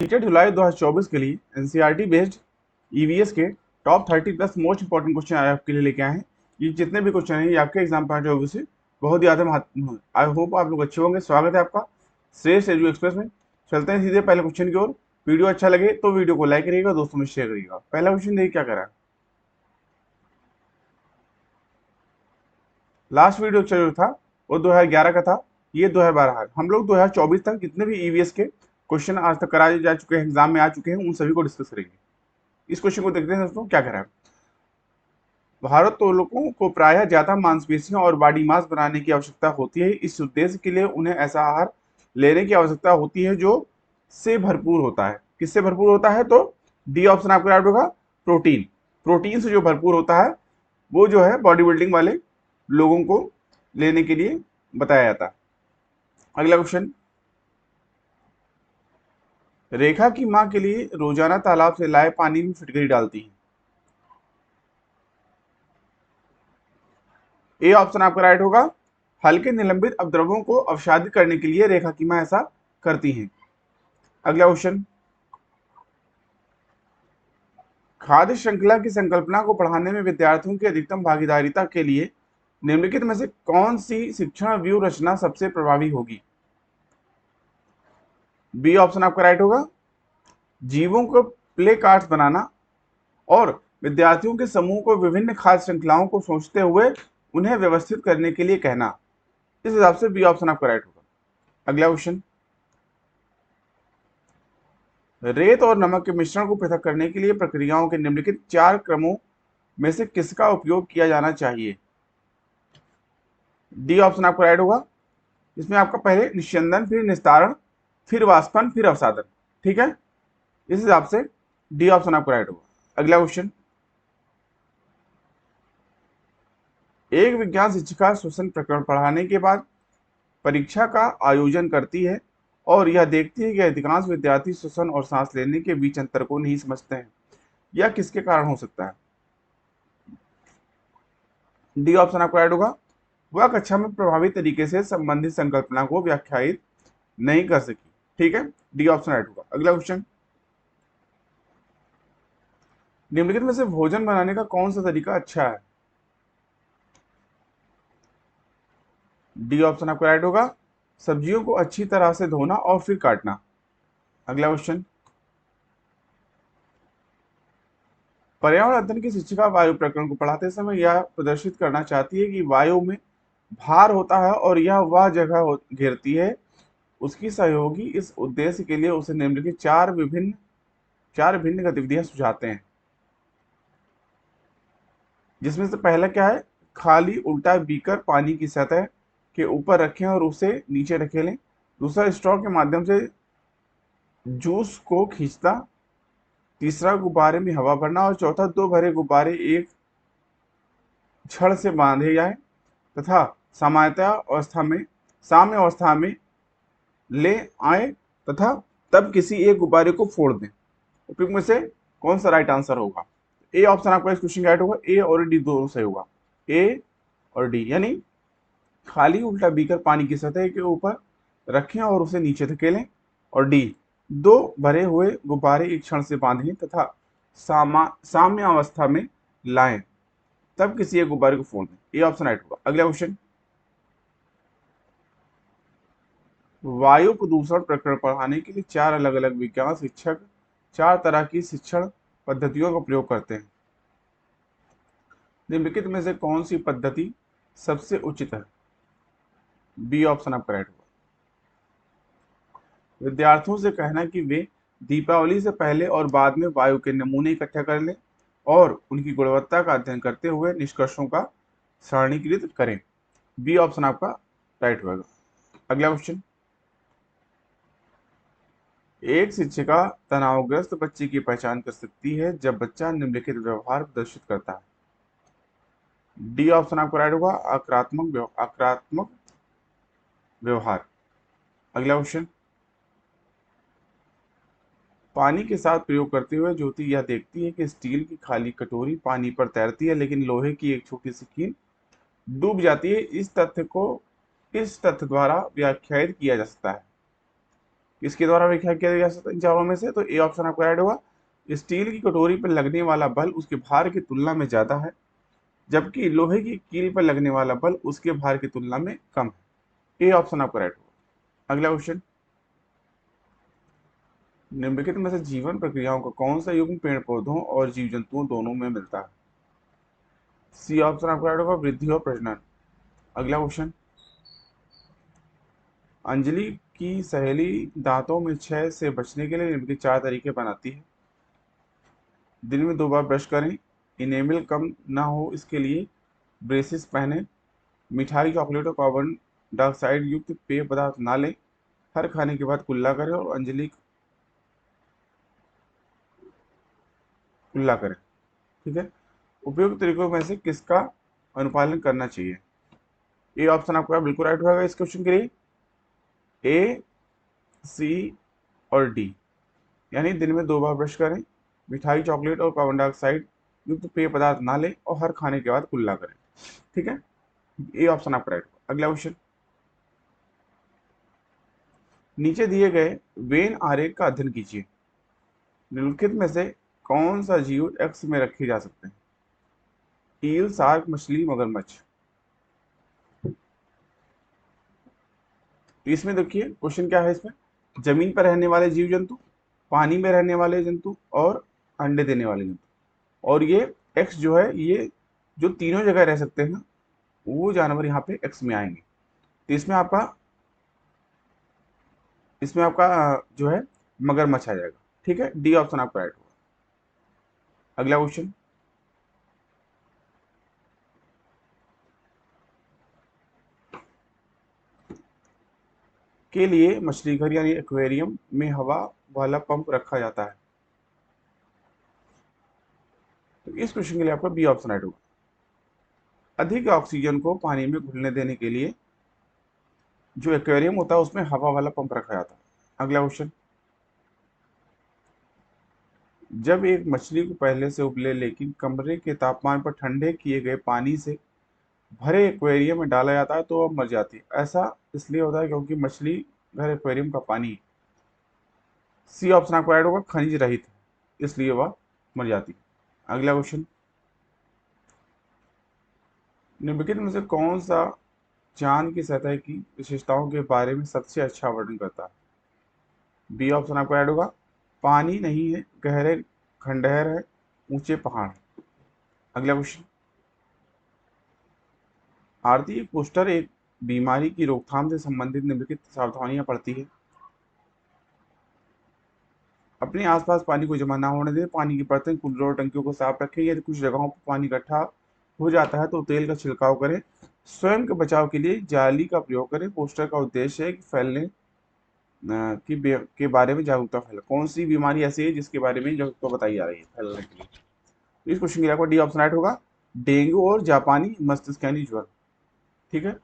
Teacher जुलाई 2024 के लिए NCERT based EVS के top 30 plus most important question आपके लिए लेके आए हैं। ये जितने भी क्वेश्चन हैं ये आपके एग्जाम पॉइंट ऑफ व्यू से बहुत ही ज्यादा महत्वपूर्ण है। आई होप आप लोग अच्छे होंगे। स्वागत है आपका श्रेष्ठ एजू एक्सप्रेस में। चलते हैं सीधे पहले क्वेश्चन की ओर। वीडियो अच्छा लगे तो वीडियो को लाइक करिएगा, दोस्तों में शेयर करिएगा। पहला क्वेश्चन देखिए क्या करा है। लास्ट वीडियो जो था वो 2011 का था, ये 2012 है। हम लोग 2024 तक जितने भी ईवीएस के क्वेश्चन आज तक कराए जा चुके हैं, एग्जाम में आ चुके हैं, उन सभी को डिस्कस करेंगे। इस क्वेश्चन को देखते हैं दोस्तों क्या कह रहा है। भारोत्तोलकों को प्रायः ज्यादा मांसपेशियों और बॉडी मास बनाने की आवश्यकता होती है। इस उद्देश्य के लिए उन्हें ऐसा आहार लेने की आवश्यकता होती है जो से भरपूर होता है। किससे भरपूर होता है? तो डी ऑप्शन आपका राइट होगा, प्रोटीन। प्रोटीन से जो भरपूर होता है वो जो है बॉडी बिल्डिंग वाले लोगों को लेने के लिए बताया जाता है। अगला क्वेश्चन, रेखा की मां के लिए रोजाना तालाब से लाए पानी में फिटकरी डालती है। ए ऑप्शन आपका राइट होगा, हल्के निलंबित अपद्रव्यों को अवसादित करने के लिए रेखा की मां ऐसा करती हैं। अगला क्वेश्चन, खाद्य श्रृंखला की संकल्पना को पढ़ाने में विद्यार्थियों की अधिकतम भागीदारिता के लिए निम्नलिखित में से कौन सी शिक्षण व्यू रचना सबसे प्रभावी होगी? बी ऑप्शन आपका राइट होगा, जीवों को प्ले कार्ड्स बनाना और विद्यार्थियों के समूह को विभिन्न खाद्य श्रृंखलाओं को सोचते हुए उन्हें व्यवस्थित करने के लिए कहना। इस हिसाब से बी ऑप्शन आपका राइट होगा। अगला क्वेश्चन, रेत और नमक के मिश्रण को पृथक करने के लिए प्रक्रियाओं के निम्नलिखित 4 क्रमों में से किसका उपयोग किया जाना चाहिए? डी ऑप्शन आपका राइट होगा। इसमें आपका पहले निस्यंदन, फिर निस्तारण, फिर वाष्पन, फिर अवसादन। ठीक है, इस हिसाब से डी ऑप्शन आपका राइट होगा। अगला क्वेश्चन, एक विज्ञान शिक्षिका श्वसन प्रकरण पढ़ाने के बाद परीक्षा का आयोजन करती है और यह देखती है कि अधिकांश विद्यार्थी श्वसन और सांस लेने के बीच अंतर को नहीं समझते हैं। यह किसके कारण हो सकता है? डी ऑप्शन आपका राइट होगा, वह कक्षा में प्रभावी तरीके से संबंधित संकल्पना को व्याख्यायित नहीं कर सकी। ठीक है, डी ऑप्शन राइट होगा। अगला क्वेश्चन, निम्नलिखित में से भोजन बनाने का कौन सा तरीका अच्छा है? डी ऑप्शन आपका राइट होगा, सब्जियों को अच्छी तरह से धोना और फिर काटना। अगला क्वेश्चन, पर्यावरण अध्ययन की शिक्षिका वायु प्रकरण को पढ़ाते समय यह प्रदर्शित करना चाहती है कि वायु में भार होता है और यह वह जगह घेरती है। उसकी सहयोगी इस उद्देश्य के लिए उसे निम्नलिखित चार भिन्न गतिविधियां सुझाते हैं, जिसमें से पहला क्या है? खाली उल्टा बीकर पानी की सतह के ऊपर रखें और उसे नीचे धकेलें। दूसरा, स्ट्रॉ के माध्यम से जूस को खींचता। तीसरा, गुब्बारे में हवा भरना। और चौथा, 2 भरे गुब्बारे एक छड़ से बांधे जाए तथा साम्य अवस्था में ले आए तथा तब किसी एक गुब्बारे को फोड़ दें। उपयुक्त में से कौन सा राइट आंसर होगा? ए ऑप्शन आपका इस क्वेश्चन का राइट होगा। ए और डी दोनों सही होगा। ए और डी, यानी खाली उल्टा बीकर पानी की सतह के ऊपर रखें और उसे नीचे धकेलें। और डी, 2 भरे हुए गुब्बारे एक क्षण से बांधें तथा साम्य अवस्था में लाएं, तब किसी एक गुब्बारे को फोड़ दें। ए ऑप्शन राइट होगा। अगला क्वेश्चन, वायु प्रदूषण प्रकरण पढ़ाने के लिए 4 अलग अलग विज्ञान शिक्षक 4 तरह की शिक्षण पद्धतियों का प्रयोग करते हैं। निम्नलिखित में से कौन सी पद्धति सबसे उचित है? बी ऑप्शन आपका राइट होगा। विद्यार्थियों से कहना कि वे दीपावली से पहले और बाद में वायु के नमूने इकट्ठा कर लें और उनकी गुणवत्ता का अध्ययन करते हुए निष्कर्षों का सारणीकृत करें। बी ऑप्शन आपका राइट होगा। अगला क्वेश्चन, एक शिक्षिका तनावग्रस्त बच्चे की पहचान कर सकती है जब बच्चा निम्नलिखित व्यवहार प्रदर्शित करता है। डी ऑप्शन आपको राइट होगा, आक्रामक व्यवहार। अगला क्वेश्चन, पानी के साथ प्रयोग करते हुए ज्योति यह देखती है कि स्टील की खाली कटोरी पानी पर तैरती है लेकिन लोहे की एक छोटी सी कील डूब जाती है। इस तथ्य द्वारा व्याख्यायित किया जा सकता है। किसके द्वारा व्याख्या किया जा सकता है इन चारों में से? तो ए ऑप्शन आपका राइट होगा। स्टील की कटोरी पर लगने वाला बल उसके भार की तुलना में ज्यादा है, जबकि लोहे की कील पर लगने वाला बल उसके भार की तुलना में कम है। ए ऑप्शन आपका राइट होगा। अगला क्वेश्चन, निम्नलिखित में से जीवन प्रक्रियाओं का कौन सा युग्म पेड़ पौधों और जीव जंतुओं दोनों में मिलता है? सी ऑप्शन आपका राइट होगा, वृद्धि और प्रजनन। अगला क्वेश्चन, अंजलि की सहेली दांतों में क्षय से बचने के लिए निम्नलिखित 4 तरीके बनाती है। दिन में 2 बार ब्रश करें, इनेमिल कम ना हो इसके लिए ब्रेसेस पहने, मिठाई चॉकलेट और कार्बन डाइऑक्साइड युक्त पेय पदार्थ ना लें, हर खाने के बाद कुल्ला करें और अंजलि कुल्ला करें। ठीक है, उपयुक्त तरीकों में से किसका अनुपालन करना चाहिए? ए ऑप्शन आपका बिल्कुल राइट होगा इस क्वेश्चन के लिए। ए, सी और डी, यानी दिन में 2 बार ब्रश करें, मिठाई चॉकलेट और कार्बन डाइऑक्साइड युक्त पेय पदार्थ ना लें और हर खाने के बाद कुल्ला करें। ठीक है, ए ऑप्शन आपका राइट होगा। अगला क्वेश्चन, नीचे दिए गए वेन आरेख का अध्ययन कीजिए। निम्नलिखित में से कौन सा जीव एक्स में रखे जा सकते हैं? ईल, शार्क, मछली, मगरमच्छ। तो इसमें देखिए क्वेश्चन क्या है, इसमें जमीन पर रहने वाले जीव जंतु, पानी में रहने वाले जंतु और अंडे देने वाले जंतु। और ये एक्स जो है, ये जो तीनों जगह रह सकते हैं वो जानवर यहाँ पे एक्स में आएंगे। तो इसमें आपका जो है मगरमच्छ आ जाएगा। ठीक है, डी ऑप्शन आपका राइट होगा। अगला क्वेश्चन, के लिए मछली घर यानी एक्वेरियम में हवा वाला पंप रखा जाता है। तो इस क्वेश्चन के लिए आपका बी ऑप्शन राइट होगा। अधिक ऑक्सीजन को पानी में घुलने देने के लिए जो एक्वेरियम होता है उसमें हवा वाला पंप रखा जाता है। अगला क्वेश्चन, जब एक मछली को पहले से उबले लेकिन कमरे के तापमान पर ठंडे किए गए पानी से भरे एक्वेरियम में डाला जाता है तो वह मर जाती है। ऐसा इसलिए होता है क्योंकि मछली घर एक्वेरियम का पानी है। सी ऑप्शन आपको राइट होगा, खनिज रहित है इसलिए वह मर जाती है। अगला क्वेश्चन, निम्नलिखित में से कौन सा चांद की सतह की विशेषताओं के बारे में सबसे अच्छा वर्णन करता है? बी ऑप्शन आपको ऐड होगा, पानी नहीं है, गहरे खंडहर है, ऊंचे पहाड़। अगला क्वेश्चन, आरती एक पोस्टर एक बीमारी की रोकथाम से संबंधित निम्नलिखित सावधानियां पढ़ती है। अपने आसपास पानी को जमा ना होने दें, पानी की बर्तन कूलर और टंकियों को साफ रखें, यदि कुछ जगहों पर पानी इकट्ठा हो जाता है तो तेल का छिड़काव करें, स्वयं के बचाव के लिए जाली का प्रयोग करें। पोस्टर का उद्देश्य है कि के बारे में जागरूकता फैला। कौन सी बीमारी ऐसी है जिसके बारे में जागरूकता बताई जा रही है फैलाने के लिए? तो इस क्वेश्चन के लिए आपको डी ऑप्शन राइट होगा, डेंगू और जापानी मस्तिष्कजन्य ज्वर। ठीक है,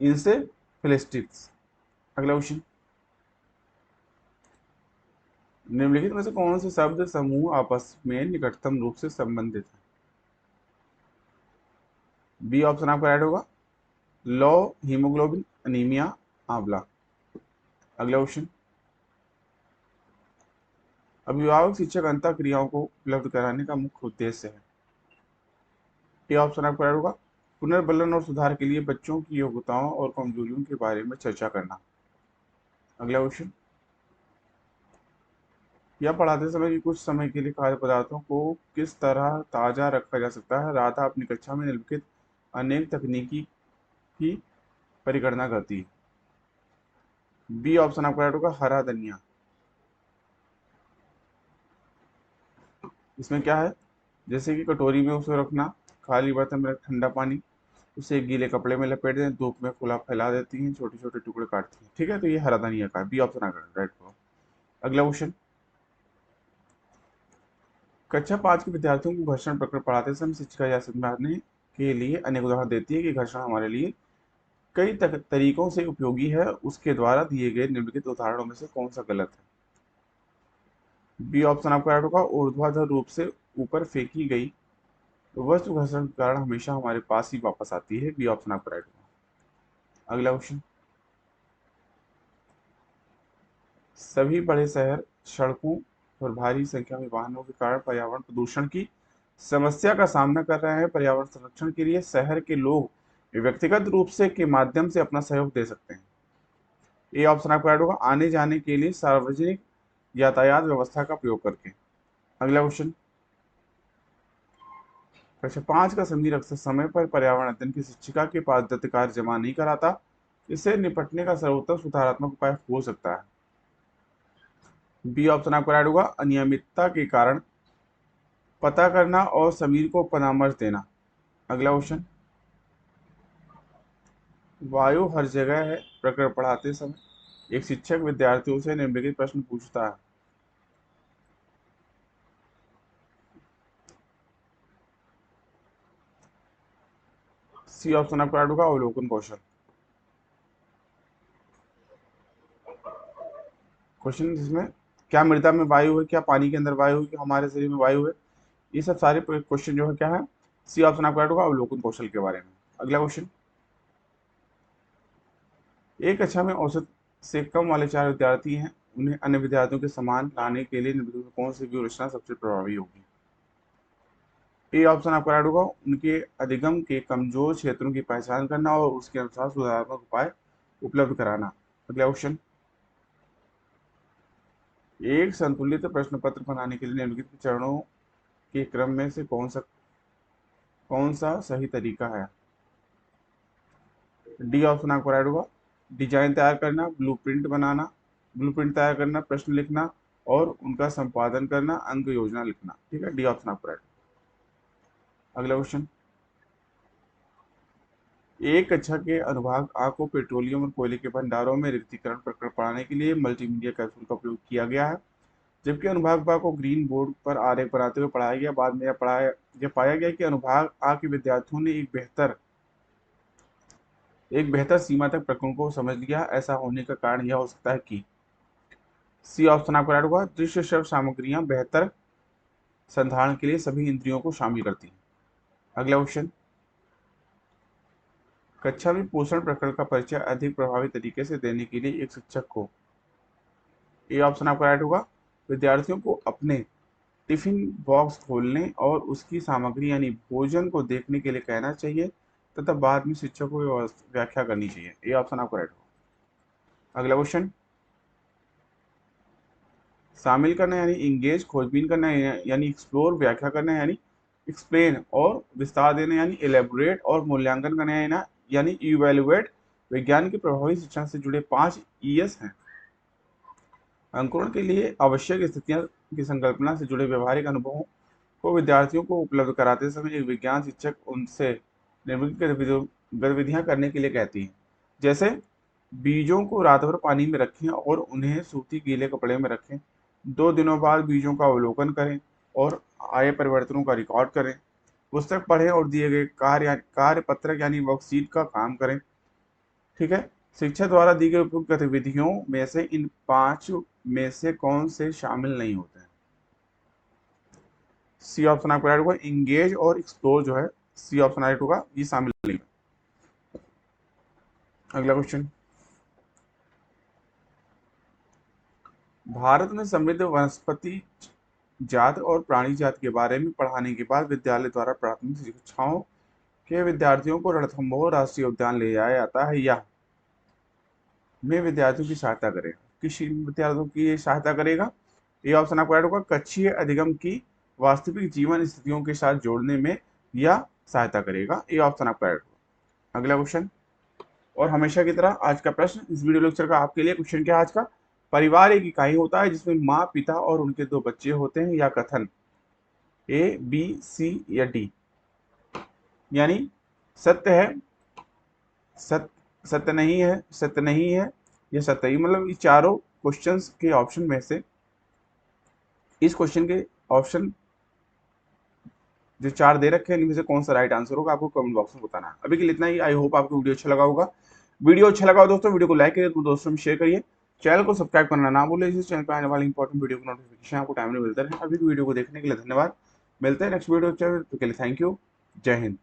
इनसे फिलिस्टिक्स। अगला क्वेश्चन, निम्नलिखित में से कौन से शब्द समूह आपस में निकटतम रूप से संबंधित है? बी ऑप्शन आपका राइट होगा, लौ, हीमोग्लोबिन, अनीमिया, आंवला। अगला क्वेश्चन, अभिभावक शिक्षक अंतः क्रियाओं को उपलब्ध कराने का मुख्य उद्देश्य है। ए ऑप्शन आपका राइट होगा, पुनर्बलन और सुधार के लिए बच्चों की योग्यताओं और कमजोरियों के बारे में चर्चा करना। अगला क्वेश्चन, यह पढ़ाते समय कि कुछ समय के लिए खाद्य पदार्थों को किस तरह ताजा रखा जा सकता है। राधा अपनी कक्षा में निम्नलिखित अनेक तकनीकी की परिगणना करती है। बी ऑप्शन आपका राइट होगा, हरा धनिया। इसमें क्या है, जैसे कि कटोरी में उसे रखना, खाली बर्तन में ठंडा पानी, उसे एक गीले कपड़े में लपेट दें, धूप में खुला फैला देती हैं, छोटे छोटे टुकड़े काटती हैं। ठीक है, तो ये हरा धनिया का है, बी ऑप्शन आपका राइट होगा। अगला क्वेश्चन, कक्षा 5 के विद्यार्थियों को घर्षण प्रकरण पढ़ाते समय शिक्षिका यह समझाने के लिए अनेक उदाहरण देती है कि घर्षण हमारे लिए कई तरीकों से उपयोगी है, उसके द्वारा दिए गए निम्नलिखित उदाहरणों में से कौन सा गलत है? बी ऑप्शन आपका राइट होगा, ऊर्ध्वाधर रूप से ऊपर फेंकी गई वस्तु घर्षण के कारण हमेशा हमारे पास ही वापस आती है। बी ऑप्शन आपका राइट होगा। अगला क्वेश्चन, सभी बड़े शहर सड़कों पर भारी संख्या में वाहनों के कारण पर्यावरण प्रदूषण की समस्या का सामना कर रहे हैं। पर्यावरण संरक्षण के लिए शहर के लोग व्यक्तिगत रूप से के माध्यम से अपना सहयोग दे सकते हैं। ये ऑप्शन आपका राइट होगा, आने जाने के लिए सार्वजनिक यातायात व्यवस्था का प्रयोग करके। अगला क्वेश्चन, कक्षा 5 का समीर अक्सर समय पर पर्यावरण अध्ययन की शिक्षिका के पास दत्त कार्य जमा नहीं कराता। इससे निपटने का सर्वोत्तम सुधारात्मक उपाय हो सकता है। बी ऑप्शन आपका राइट होगा, अनियमितता के कारण पता करना और समीर को परामर्श देना। अगला क्वेश्चन, वायु हर जगह है प्रकरण पढ़ाते समय एक शिक्षक विद्यार्थियों से निम्नलिखित प्रश्न पूछता है। सी ऑप्शन आपका राइट होगा, अवलोकन कौशल। क्वेश्चन जिसमें क्या मृदा में वायु है, क्या पानी के अंदर वायु है, क्या हमारे शरीर में वायु है, ये सब सारे क्वेश्चन जो है क्या है, सी ऑप्शन आपका राइट होगा, अवलोकन कौशल के बारे में। अगला क्वेश्चन, एक कक्षा में औसत से कम वाले 4 विद्यार्थी हैं, उन्हें अन्य विद्यार्थियों के समान लाने के लिए निम्नलिखित में कौन सी व्यूह रचना सबसे प्रभावी होगी। ए ऑप्शन आपका राइट होगा, उनके अधिगम के कमजोर क्षेत्रों की पहचान करना और उसके अनुसार सुधारात्मक उपाय उपलब्ध कराना। अगला क्वेश्चन, एक संतुलित प्रश्न पत्र बनाने के लिए निम्नलिखित चरणों के क्रम में से कौन सा सही तरीका है। डी ऑप्शन आपको राइट होगा, डिजाइन तैयार करना, ब्लूप्रिंट बनाना, ब्लूप्रिंट तैयार करना, प्रश्न लिखना और उनका संपादन करना, अंक योजना लिखना। ठीक है, डी ऑप्शन आपको राइट। अगला क्वेश्चन, एक कक्षा के अनुभाग आ को पेट्रोलियम और कोयले के भंडारों में रिक्तीकरण प्रकरण पढ़ाने के लिए मल्टीमीडिया कैप्सूल का प्रयोग किया गया है, जबकि अनुभाग बा को ग्रीन बोर्ड पर आरेख बनाते हुए पढ़ाया गया। बाद में यह पाया गया कि अनुभाग आ के विद्यार्थियों ने एक बेहतर सीमा तक प्रकरण को समझ लिया। ऐसा होने का कारण यह हो सकता है कि सी ऑप्शन आपका राइट होगा, दृश्य श्रव्य सामग्रियां बेहतर संधारण के लिए सभी इंद्रियों को शामिल करती हैं। अगला क्वेश्चन, कक्षा में पोषण प्रकरण का परिचय अधिक प्रभावी तरीके से देने के लिए एक शिक्षक को, ए ऑप्शन आपका राइट होगा, विद्यार्थियों को अपने टिफिन बॉक्स खोलने और उसकी सामग्री यानी भोजन को देखने के लिए कहना चाहिए तथा बाद में शिक्षक को व्याख्या करनी चाहिए। ए ऑप्शन आपका राइट होगा। अगला क्वेश्चन, शामिल करना यानी इंगेज, खोजबीन करना यानी एक्सप्लोर, व्याख्या करना यानी एक्सप्लेन और विस्तार देना यानी एलेबोरेट और मूल्यांकन करना यानी इवैल्यूएट विज्ञान की प्रभावी शिक्षा से जुड़े 5 ईएस हैं। अंकुरण के लिए आवश्यक स्थितियां की संकल्पना से जुड़े व्यवहारिक अनुभवों को विद्यार्थियों को उपलब्ध कराते समय एक विज्ञान शिक्षक उनसे निम्नलिखित गतिविधियां करने के लिए कहती है, जैसे बीजों को रात भर पानी में रखें और उन्हें सूती गीले कपड़े में रखें, 2 दिनों बाद बीजों का अवलोकन करें और आए परिवर्तनों का रिकॉर्ड करें, पुस्तक पढ़ें और दिए गए कार्य पत्रक यानी वर्कशीट का काम करें। ठीक है, शिक्षा द्वारा दी गई उपयुक्त गतिविधियों में से इन 5 में से कौन से शामिल नहीं होते हैं। सी ऑप्शन आपका राइट होगा, इंगेज और एक्सप्लोर जो है सी ऑप्शन राइट होगा, ये शामिल नहीं है। अगला क्वेश्चन, भारत में समृद्ध वनस्पति जात और प्राणी जात के बारे में पढ़ाने के बाद विद्यालय द्वारा प्राथमिक शिक्षाओं के विद्यार्थियों को रणथंभौर राष्ट्रीय उद्यान ले जाया जाता है या में विद्यार्थियों की सहायता करेगा। किस विद्यार्थियों की सहायता करेगा। ये ऑप्शन आपको राइट होगा, कक्षीय अधिगम की वास्तविक जीवन स्थितियों के साथ जोड़ने में या सहायता करेगा। ये ऑप्शन आपका राइट होगा। अगला क्वेश्चन, और हमेशा की तरह आज का प्रश्न इस वीडियो लेक्चर का आपके लिए क्वेश्चन क्या है आज का, परिवार एक इकाई होता है जिसमें माँ, पिता और उनके 2 बच्चे होते हैं, या कथन ए, बी, सी या डी, यानी सत्य है, सत्य नहीं है, सत्य नहीं है या सत्य ही, मतलब इस चारों क्वेश्चंस के ऑप्शन में से इस क्वेश्चन के ऑप्शन जो 4 दे रखे हैं इनमें से कौन सा राइट आंसर होगा आपको कमेंट बॉक्स में बताना है। अभी के लिए इतना ही। आई होप आपको वीडियो अच्छा लगा होगा। वीडियो अच्छा लगा हो दोस्तों वीडियो को लाइक करिए, तो दोस्तों में शेयर करिए, चैनल को सब्सक्राइब करना ना भूलें। इस चैनल पर आने वाली इंपॉर्टेंट वीडियो को नोटिफिकेशन आपको टाइम में मिलता रहे। अभी वीडियो को देखने के लिए धन्यवाद। मिलते हैं नेक्स्ट वीडियो के लिए, थैंक यू, जय हिंद।